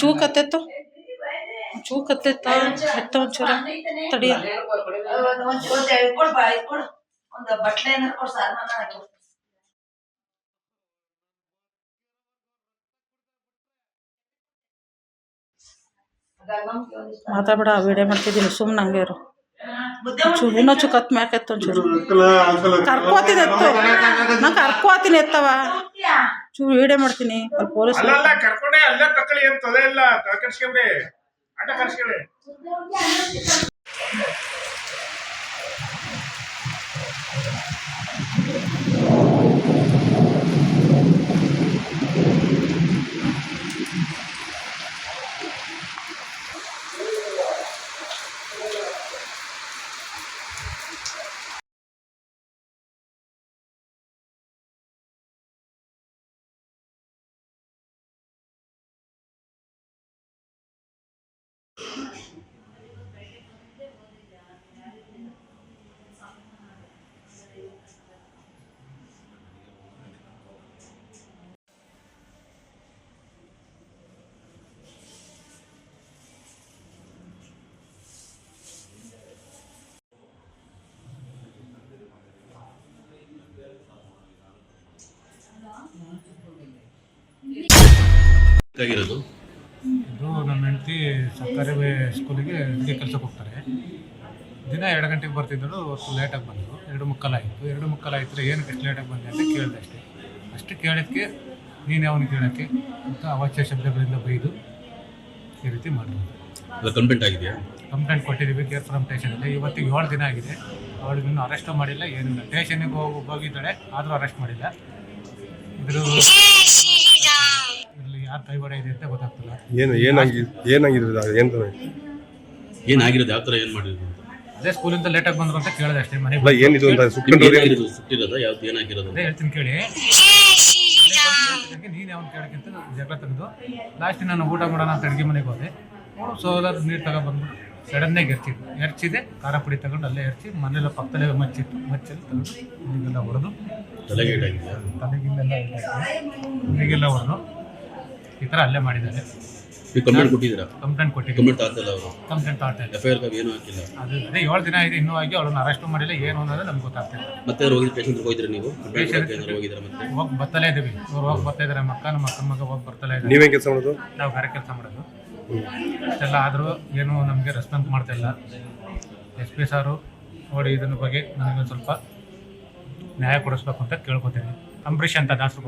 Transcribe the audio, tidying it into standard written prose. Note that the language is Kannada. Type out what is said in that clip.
ಚೂಕತ್ತೆತ್ತು ಚೂಕತ್ತೆತ್ತ ಎತ್ತ ಒಂಚೂರ ತಡಿಯ ಮಾತಾಡ್ಬೇಡ ವಿಡಿಯೋ ಮಾಡ್ತಿದ್ದೀನಿ ಸುಮ್ಮನೆ ಹಂಗೆ ಇರು ಇನ್ನೊಂಚು ಕತ್ ಮ್ಯಾಕೆತ್ತ ಒಂಚೂರು ಕರ್ಕೋತೀನಿ ಎತ್ತು ನಾನು ಕರ್ಕೋತೀನಿ ಎತ್ತವ ಚೂರು ವಿಡಿಯೋ ಮಾಡ್ತೀನಿ ಅಲ್ಲಿ ಪೊಲೀಸ್ ಕರ್ಕೊಂಡೆ ಅಲ್ಲೇ ತಕೊಳ್ಳಿ ಏನು ತೊಲೆ ಇಲ್ಲ ಕರ್ಸ್ಕೊಂಡೆ ಆಟ ಕರ್ಸ್ಕೊಳ್ಳಿ ಇದು ನಮ್ಮ ಹೆಂಡತಿ ಸರ್ಕಾರಿ ಸ್ಕೂಲಿಗೆ ಹಿಂಗೆ ಕೆಲಸಕ್ಕೆ ಹೋಗ್ತಾರೆ. ದಿನ 2 ಗಂಟೆಗೆ ಬರ್ತಿದ್ದಳು. ಅವತ್ತು ಲೇಟಾಗಿ ಬಂದರು. 2:45 ಆಯಿತು. 2:45 ಆಯ್ತು ಏನಕ್ಕೆ ಎಷ್ಟು ಲೇಟಾಗಿ ಬಂದೆ ಅಂತ ಕೇಳಿದೆ ಅಷ್ಟು ಕೇಳಿದ್ದಕ್ಕೆ ನೀನು ಅವನು ಕೇಳೋಕ್ಕೆ ಅಂತ ಅವಾಚ್ಯ ಶಬ್ದಗಳಿಂದ ಬೈದು ಈ ರೀತಿ ಮಾಡಿದ್ರು. ಕಂಪ್ಲೇಂಟ್ ಆಗಿದೆಯಾ? ಕಂಪ್ಲೇಂಟ್ ಕೊಟ್ಟಿದ್ದೀವಿ ಕೇರ್ ಫ್ರಮ್ ಸ್ಟೇಷನಲ್ಲಿ. ಇವತ್ತಿಗೆ 7 ದಿನ ಆಗಿದೆ. ಅವಳಿಗೆ ಇನ್ನೂ ಅರೆಸ್ಟು ಮಾಡಿಲ್ಲ, ಏನಿಲ್ಲ. ಸ್ಟೇಷನ್ನಿಗೆ ಹೋಗಿದ್ದಾಳೆ, ಆದರೂ ಅರೆಸ್ಟ್ ಮಾಡಿಲ್ಲ. ಇದರಲ್ಲಿ ಯಾರು ಕೈವಾಡ ಇದೆ ಅಂತ ಗೊತ್ತಾಗ್ತಿಲ್ಲ. ಏನಾಗಿರೋದು, ಯಾವ ಥರ ಏನು ಮಾಡಿದ್ರು? ಅದೇ ಸ್ಕೂಲಿಂದ ಲೇಟಾಗಿ ಬಂದರು ಅಂತ ಕೇಳಿದೆ ಅಷ್ಟೇ. ಮನೆಗೆ ಸುಟ್ಟಿರೋದ ಯಾವ್ದು ಏನಾಗಿರೋದು ಅದೇ ಹೇಳ್ತೀನಿ ಕೇಳಿ. ನೀನು ಯಾವನು ಕೇಳೋಕ್ಕಿಂತ ಜಗಳ ತೆಗೆದು ಲಾಸ್ಟ್ ನಾನು ಊಟ ಮಾಡೋಣ ಅಂತ ಅಡುಗೆ ಮನೆಗೆ ಹೋದೆ. ಸೋಲಾದ ನೀರು ತಗೊಬಂದ್ಬಿಟ್ಟು ಸಡನ್ನಾಗಿ ಎರಚಿದೆ. ಖಾರ ಪುಡಿ ತಗೊಂಡು ಅಲ್ಲೇ ಎರಚಿ ಮನೆಯೆಲ್ಲ ಪಕ್ಕದಲ್ಲೇ ಮಚ್ಚಲ್ಲಿ ತಗೊಂಡು ಇಲ್ಲಿಗೆಲ್ಲ ಹೊಡೆದು ತಲೆಗಿಲ್ಲೆಲ್ಲ ಹೊಡೆದು ಈ ಥರ ಅಲ್ಲೇ ಮಾಡಿದ್ದಾರೆ. ಕಂಪ್ಲೇಂಟ್ ಕೊಟ್ಟಿದ್ದೀರಾ? ಕಂಪ್ಲೇಂಟ್ ಕೊಟ್ಟಿದ್ದೀವಿ. ಕಂಪ್ಲೇಂಟ್ ಆಗ್ತಾ ಇಲ್ಲ. ಏನು ಹಾಕಿಲ್ಲ. ಅದೇ 7 ದಿನ ಆಗಿದೆ, ಇನ್ನೂ ಆಗಿ ಅವಳನ್ನು ಅರೆಸ್ಟ್ ಮಾಡಿಲ್ಲ. ಏನು ಅನ್ನೋದು ನಮ್ಗೆ ಗೊತ್ತಾಗ್ತಿಲ್ಲ. ಮತ್ತೆ ಹೋಗಿದ್ರೆ ನೀವು ಹೋಗಿ ಬರ್ತಲೇ ಇದ್ದೀವಿ. ಅವ್ರು ಹೋಗಿ ಬರ್ತಾ ಇದ್ದಾರೆ. ನಮ್ಮ ಅಕ್ಕನ ಮಗ ಹೋಗಿ ಬರ್ತಲೇ ಇದ್ದಾರೆ. ನೀವೇನು ಕೆಲಸ ಮಾಡೋದು? ನಾವು ಗಾರೆ ಕೆಲಸ ಮಾಡೋದು. ಅಷ್ಟೆಲ್ಲ ಆದರೂ ಏನು ನಮಗೆ ರೆಸ್ಪಾನ್ಸ್ ಮಾಡ್ತಾ ಇಲ್ಲ. SP ಸಾರು ನೋಡಿ ಇದನ್ನ ಬಗ್ಗೆ ನನಗೆ ಸ್ವಲ್ಪ ನ್ಯಾಯ ಕೊಡಿಸ್ಬೇಕು ಅಂತ ಕೇಳ್ಕೊತೀನಿ. ಅಂಬರೀಷ್ ಅಂತ ದಾಸರು